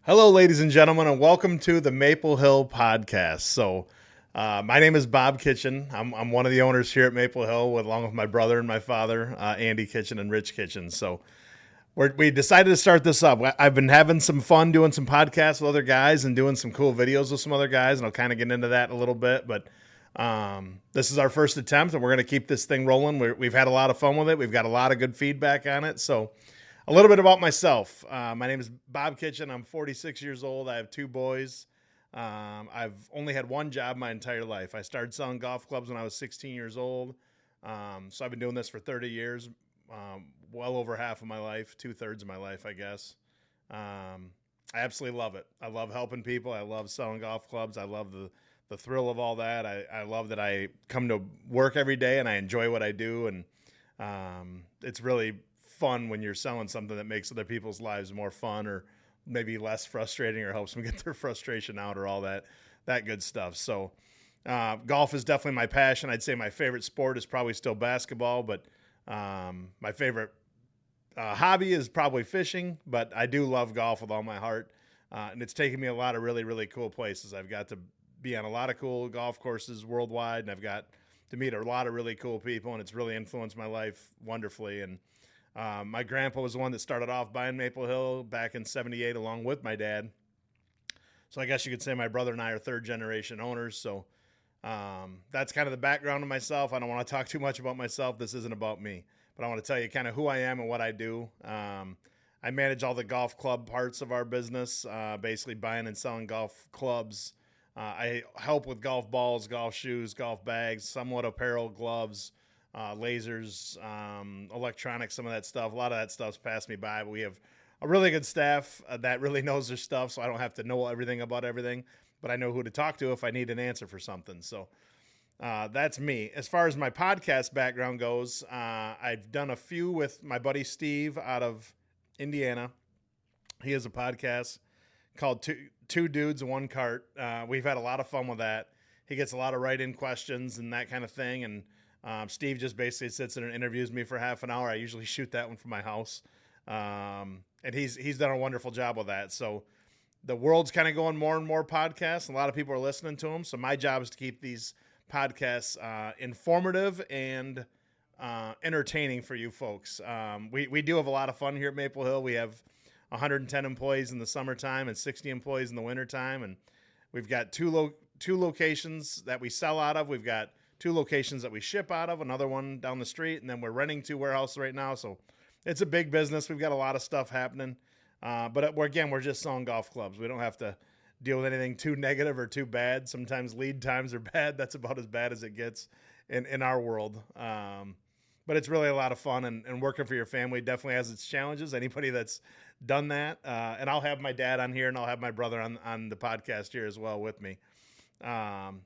Hello, ladies and gentlemen, and welcome to the Maple Hill podcast. My name is Bob Kitchen. I'm one of the owners here at Maple Hill, along with my brother and my father, Andy Kitchen and Rich Kitchen. We decided to start this up. I've been having some fun doing some podcasts with other guys and doing some cool videos with some other guys, and I'll kind of get into that in a little bit. But this is our first attempt, and we're going to keep this thing rolling. We've had a lot of fun with it. We've got a lot of good feedback on it. So a little bit about myself. My name is Bob Kitchen. I'm 46 years old. I have two boys. I've only had one job my entire life. I started selling golf clubs when I was 16 years old. So I've been doing this for 30 years, well over half of my life, 2/3 of my life, I guess. I absolutely love it. I love helping people. I love selling golf clubs. I love the thrill of all that. I love that I come to work every day and I enjoy what I do. And it's really fun when you're selling something that makes other people's lives more fun or maybe less frustrating or helps them get their frustration out or all that good stuff. So golf is definitely my passion. I'd say my favorite sport is probably still basketball, but my favorite hobby is probably fishing, but I do love golf with all my heart. And it's taken me a lot of really, really cool places. I've got to be on a lot of cool golf courses worldwide, and I've got to meet a lot of really cool people, and it's really influenced my life wonderfully. And my grandpa was the one that started off buying Maple Hill back in '78 along with my dad. So I guess you could say my brother and I are third generation owners. So that's kind of the background of myself. I don't want to talk too much about myself. This isn't about me, but I want to tell you kind of who I am and what I do. I manage all the golf club parts of our business, basically buying and selling golf clubs. I help with golf balls, golf shoes, golf bags, somewhat apparel, gloves, lasers, electronics, some of that stuff. A lot of that stuff's passed me by, but we have a really good staff that really knows their stuff, so I don't have to know everything about everything, but I know who to talk to if I need an answer for something. So that's me. As far as my podcast background goes, I've done a few with my buddy Steve out of Indiana. He has a podcast called Two Dudes, One Cart. We've had a lot of fun with that. He gets a lot of write-in questions and that kind of thing, and Steve just basically sits there and interviews me for half an hour. I usually shoot that one from my house. And he's done a wonderful job with that. So the world's kind of going more and more podcasts. A lot of people are listening to them. So my job is to keep these podcasts informative and entertaining for you folks. We do have a lot of fun here at Maple Hill. We have 110 employees in the summertime and 60 employees in the wintertime. And we've got two locations that we sell out of. We've got 2 locations that we ship out of, another one down the street, and then we're renting 2 warehouses right now. So it's a big business. We've got a lot of stuff happening. But we're just selling golf clubs. We don't have to deal with anything too negative or too bad. Sometimes lead times are bad. That's about as bad as it gets in our world. But it's really a lot of fun, and working for your family definitely has its challenges. Anybody that's done that, and I'll have my dad on here, and I'll have my brother on the podcast here as well with me.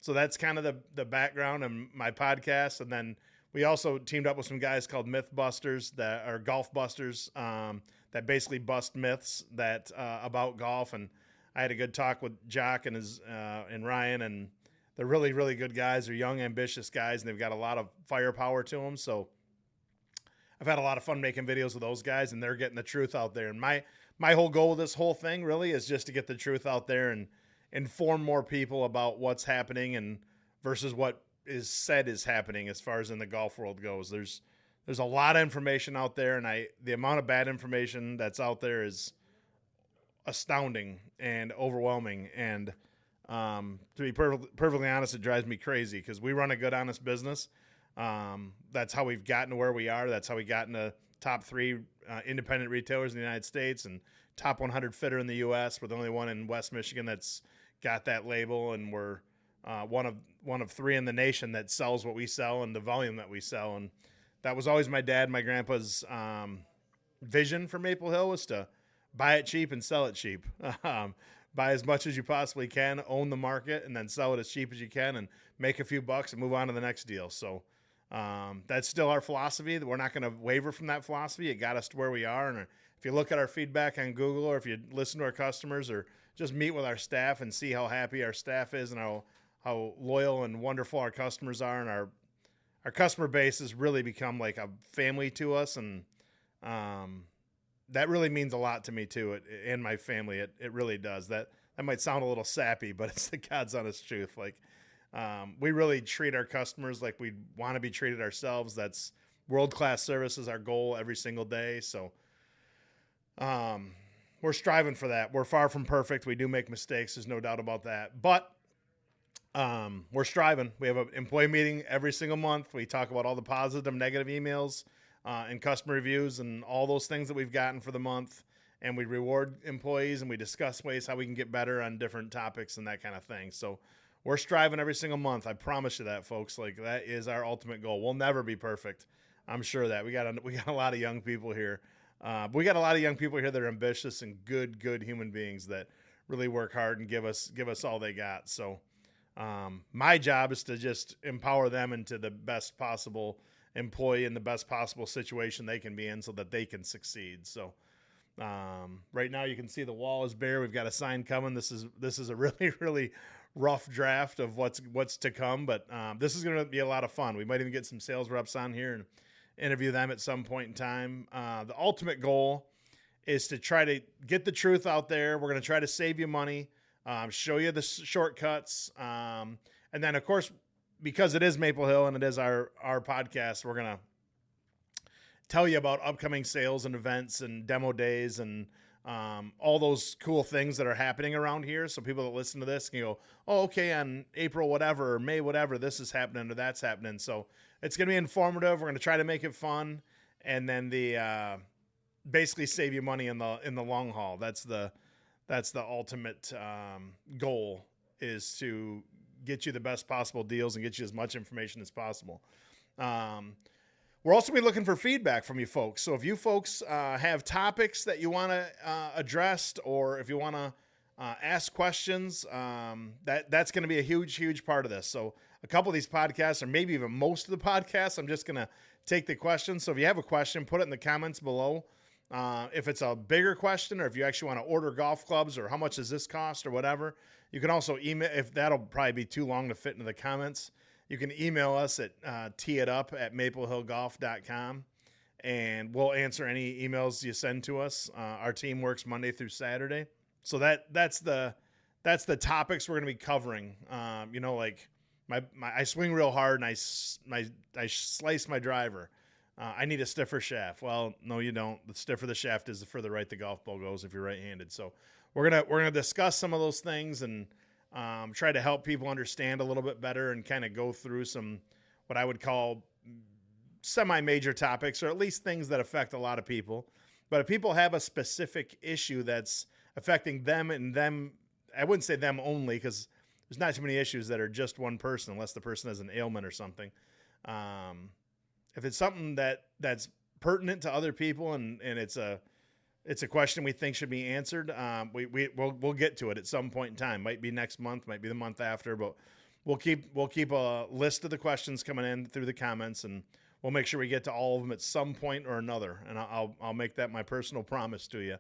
So that's kind of the background of my podcast. And then we also teamed up with some guys called Mythbusters that are golf busters, that basically bust myths that, about golf. And I had a good talk with Jock and Ryan, and they're really, really good guys. They're young, ambitious guys, and they've got a lot of firepower to them. So I've had a lot of fun making videos with those guys, and they're getting the truth out there. And my whole goal with this whole thing really is just to get the truth out there and inform more people about what's happening and versus what is said is happening as far as in the golf world goes. There's a lot of information out there, and the amount of bad information that's out there is astounding and overwhelming. And to be perfectly honest, it drives me crazy because we run a good, honest business. That's how we've gotten to where we are. That's how we got into top 3 independent retailers in the United States and top 100 fitter in the U.S. We're the only one in West Michigan that's got that label, and we're one of 3 in the nation that sells what we sell and the volume that we sell. And that was always my dad, my grandpa's vision for Maple Hill was to buy it cheap and sell it cheap. Buy as much as you possibly can, own the market, and then sell it as cheap as you can and make a few bucks and move on to the next deal. So that's still our philosophy. We're not going to waver from that philosophy. It got us to where we are. And if you look at our feedback on Google, or if you listen to our customers, or just meet with our staff and see how happy our staff is and how loyal and wonderful our customers are, and our customer base has really become like a family to us. And that really means a lot to me too, and my family. It really does. That might sound a little sappy, but it's the God's honest truth. Like, we really treat our customers like we want to be treated ourselves. That's world-class service is our goal every single day. So, we're striving for that. We're far from perfect. We do make mistakes. There's no doubt about that. But we're striving. We have an employee meeting every single month. We talk about all the positive, negative emails, and customer reviews and all those things that we've gotten for the month. And we reward employees and we discuss ways how we can get better on different topics and that kind of thing. So we're striving every single month. I promise you that, folks. Like, that is our ultimate goal. We'll never be perfect. I'm sure that we got a lot of young people here. But we got a lot of young people here that are ambitious and good human beings that really work hard and give us all they got. So, my job is to just empower them into the best possible employee in the best possible situation they can be in so that they can succeed. So, right now you can see the wall is bare. We've got a sign coming. This is a really rough draft of what's to come, but this is going to be a lot of fun. We might even get some sales reps on here and interview them at some point in time. The ultimate goal is to try to get the truth out there. We're going to try to save you money, show you the shortcuts. And then, of course, because it is Maple Hill and it is our podcast, we're going to tell you about upcoming sales and events and demo days and all those cool things that are happening around here. So people that listen to this can go, oh, okay, on April whatever, or May whatever, this is happening or that's happening. So it's going to be informative. We're going to try to make it fun. And then basically save you money in the long haul. That's the ultimate goal, is to get you the best possible deals and get you as much information as possible. We're also be looking for feedback from you folks. So if you folks have topics that you want to addressed, or if you want to ask questions, that's going to be a huge part of this. So a couple of these podcasts, or maybe even most of the podcasts, I'm just going to take the questions. So if you have a question, put it in the comments below. If it's a bigger question, or if you actually want to order golf clubs, or how much does this cost, or whatever, you can also email. If that'll probably be too long to fit into the comments, you can email us at teeitup@maplehillgolf.com, and we'll answer any emails you send to us. Our team works Monday through Saturday, so that's the topics we're going to be covering. Like I swing real hard and I slice my driver. I need a stiffer shaft. Well, no, you don't. The stiffer the shaft is, the further right the golf ball goes if you're right-handed. So we're gonna discuss some of those things and try to help people understand a little bit better and kind of go through some what I would call semi-major topics, or at least things that affect a lot of people. But if people have a specific issue that's affecting them and them, I wouldn't say them only, because there's not too many issues that are just one person, unless the person has an ailment or something. If it's something that's pertinent to other people and it's a question we think should be answered, we'll get to it at some point in time. Might be next month, might be the month after, but we'll keep a list of the questions coming in through the comments, and we'll make sure we get to all of them at some point or another. And I'll make that my personal promise to you.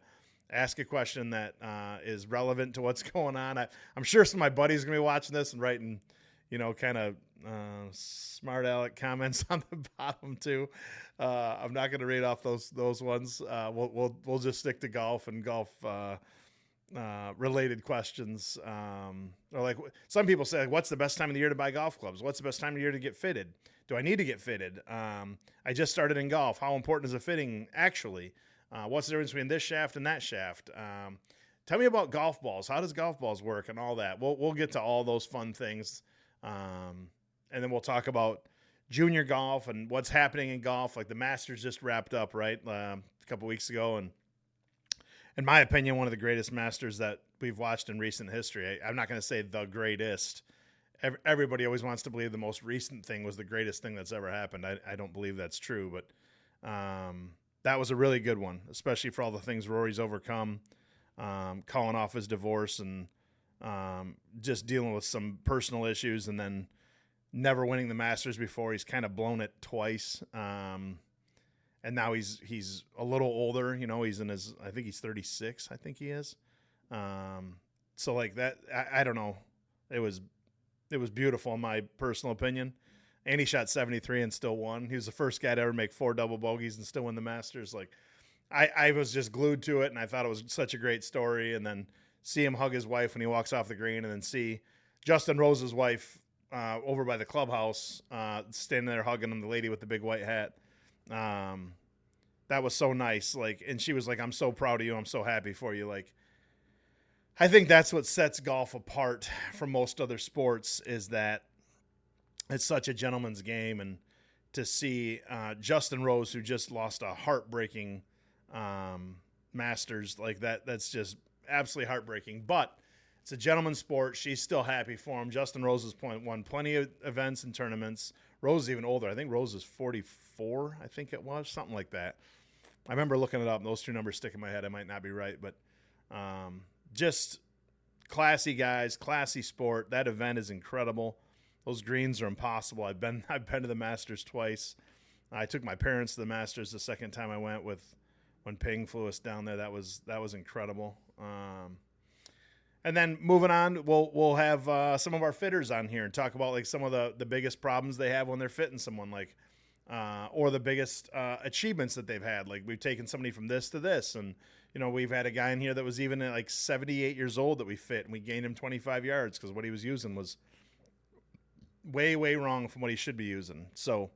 Ask a question that is relevant to what's going on. I'm sure some of my buddies are going to be watching this and writing, kind of smart aleck comments on the bottom too. I'm not going to read off those ones. We'll just stick to golf and golf related questions. Or like some people say, like, what's the best time of the year to buy golf clubs? What's the best time of the year to get fitted? Do I need to get fitted? I just started in golf. How important is the fitting actually? What's the difference between this shaft and that shaft? Tell me about golf balls. How does golf balls work and all that? We'll get to all those fun things. And then we'll talk about junior golf and what's happening in golf. Like the Masters just wrapped up, right? A couple weeks ago. And in my opinion, one of the greatest Masters that we've watched in recent history. I'm not going to say the greatest. Everybody always wants to believe the most recent thing was the greatest thing that's ever happened. I don't believe that's true, but that was a really good one, especially for all the things Rory's overcome, calling off his divorce and just dealing with some personal issues, and then never winning the Masters before. He's kind of blown it twice. And now he's a little older, he's in his, I think he's 36. I think he is. So like that, I don't know. It was beautiful in my personal opinion. And he shot 73 and still won. He was the first guy to ever make 4 double bogeys and still win the Masters. Like, I was just glued to it, and I thought it was such a great story. And then see him hug his wife when he walks off the green, and then see Justin Rose's wife over by the clubhouse standing there hugging him, the lady with the big white hat. That was so nice. Like, and she was like, "I'm so proud of you. I'm so happy for you." Like, I think that's what sets golf apart from most other sports, is that it's such a gentleman's game. And to see Justin Rose, who just lost a heartbreaking Masters like that, that's just absolutely heartbreaking. But it's a gentleman's sport. She's still happy for him. Justin Rose has won plenty of events and tournaments. Rose is even older. I think Rose is 44, I think it was, something like that. I remember looking it up, and those two numbers stick in my head. I might not be right, but just classy guys, classy sport. That event is incredible. Those greens are impossible. I've been to the Masters twice. I took my parents to the Masters the second time I went when Ping flew us down there. That was incredible. And then moving on, we'll have some of our fitters on here and talk about like some of the biggest problems they have when they're fitting someone, like or the biggest achievements that they've had. Like, we've taken somebody from this to this, and we've had a guy in here that was even at like 78 years old that we fit, and we gained him 25 yards because what he was using was way wrong from what he should be using. So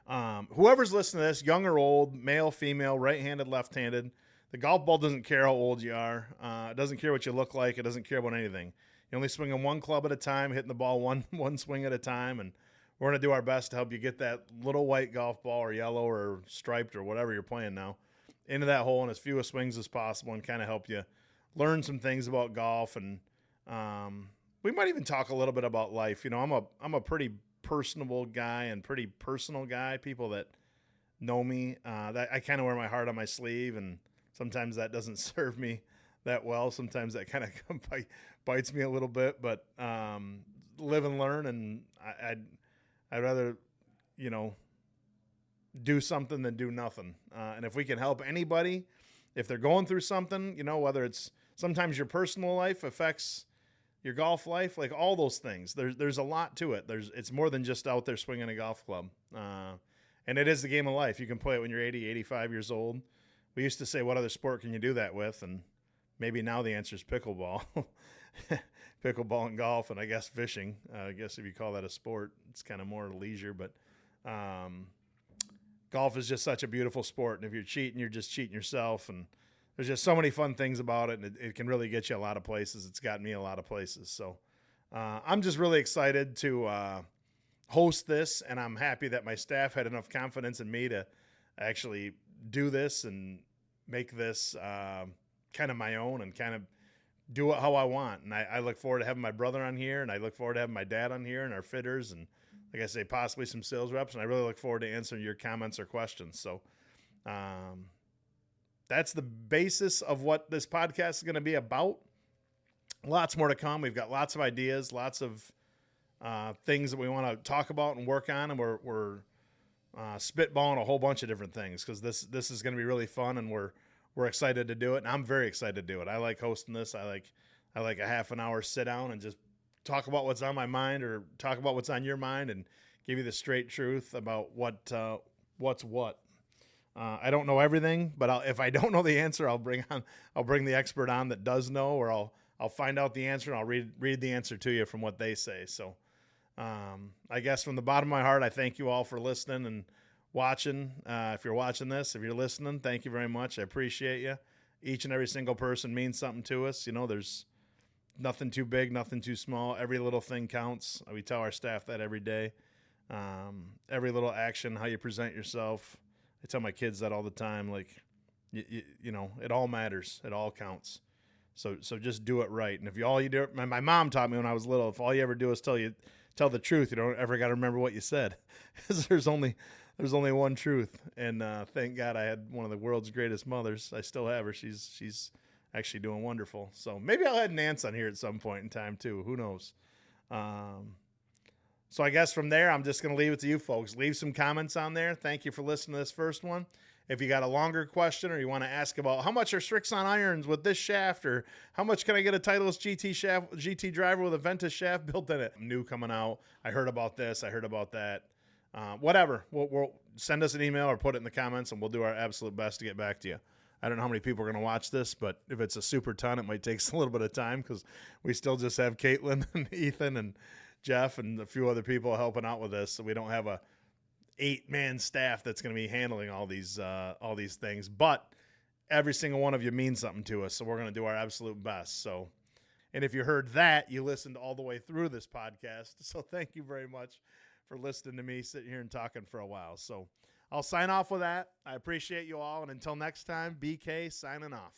whoever's listening to this, young or old, male, female, right-handed, left-handed, the golf ball doesn't care how old you are. It doesn't care what you look like. It doesn't care about anything. You only swing on one club at a time, hitting the ball one swing at a time, and we're going to do our best to help you get that little white golf ball, or yellow or striped or whatever you're playing now, into that hole in as few swings as possible, and kind of help you learn some things about golf. And we might even talk a little bit about life. I'm a pretty personable guy and pretty personal guy. People that know me, that I kind of wear my heart on my sleeve, and sometimes that doesn't serve me that well. Sometimes that kind of bites me a little bit, but live and learn. And I'd rather, do something than do nothing. And if we can help anybody, if they're going through something, whether it's sometimes your personal life affects your golf life, like all those things, there's a lot to it. It's more than just out there swinging a golf club. And it is the game of life. You can play it when you're 80, 85 years old. We used to say, what other sport can you do that with? And maybe now the answer is pickleball. Pickleball and golf, and I guess fishing. I guess if you call that a sport, it's kind of more leisure. But golf is just such a beautiful sport. And if you're cheating, you're just cheating yourself. And there's just so many fun things about it. And it can really get you a lot of places. It's gotten me a lot of places. So I'm just really excited to host this. And I'm happy that my staff had enough confidence in me to actually do this and make this kind of my own, and kind of do it how I want. And I look forward to having my brother on here, and I look forward to having my dad on here, and our fitters, and like I say, possibly some sales reps. And I really look forward to answering your comments or questions. So that's the basis of what this podcast is going to be about. Lots more to come. We've got lots of ideas, lots of things that we want to talk about and work on. And we're spitballing a whole bunch of different things, because this is going to be really fun, and we're excited to do it. And I'm very excited to do it. I like hosting this. I like a half an hour sit down and just talk about what's on my mind, or talk about what's on your mind, and give you the straight truth about what's what. I don't know everything, but if I don't know the answer, I'll bring the expert on that does know, or I'll find out the answer, and I'll read the answer to you from what they say. So I guess from the bottom of my heart, I thank you all for listening and watching. If you're watching this, if you're listening, thank you very much. I appreciate you. Each and every single person means something to us. There's nothing too big, nothing too small. Every little thing counts. We tell our staff that every day. Every little action, how you present yourself. I tell my kids that all the time. Like, it all matters. It all counts. So just do it right. And if all you do, my mom taught me when I was little, if all you ever do is tell the truth, you don't ever got to remember what you said, because there's only one truth. And thank God I had one of the world's greatest mothers. I still have her. She's actually doing wonderful. So maybe I'll have Nance on here at some point in time too. Who knows? So I guess from there, I'm just going to leave it to you folks. Leave some comments on there. Thank you for listening to this first one. If you got a longer question, or you want to ask about how much are Strixon irons with this shaft, or how much can I get a Titleist GT driver with a Ventus shaft built in it? New coming out. I heard about this. I heard about that. whatever. We'll send us an email or put it in the comments, and we'll do our absolute best to get back to you. I don't know how many people are going to watch this, but if it's a super ton, it might take a little bit of time because we still just have Caitlin and Ethan and Jeff and a few other people helping out with this. So we don't have a 8-man staff that's going to be handling all these things. But every single one of you means something to us, so we're going to do our absolute best. So, and if you heard that, you listened all the way through this podcast. So thank you very much for listening to me sitting here and talking for a while. So I'll sign off with that. I appreciate you all. And until next time, BK signing off.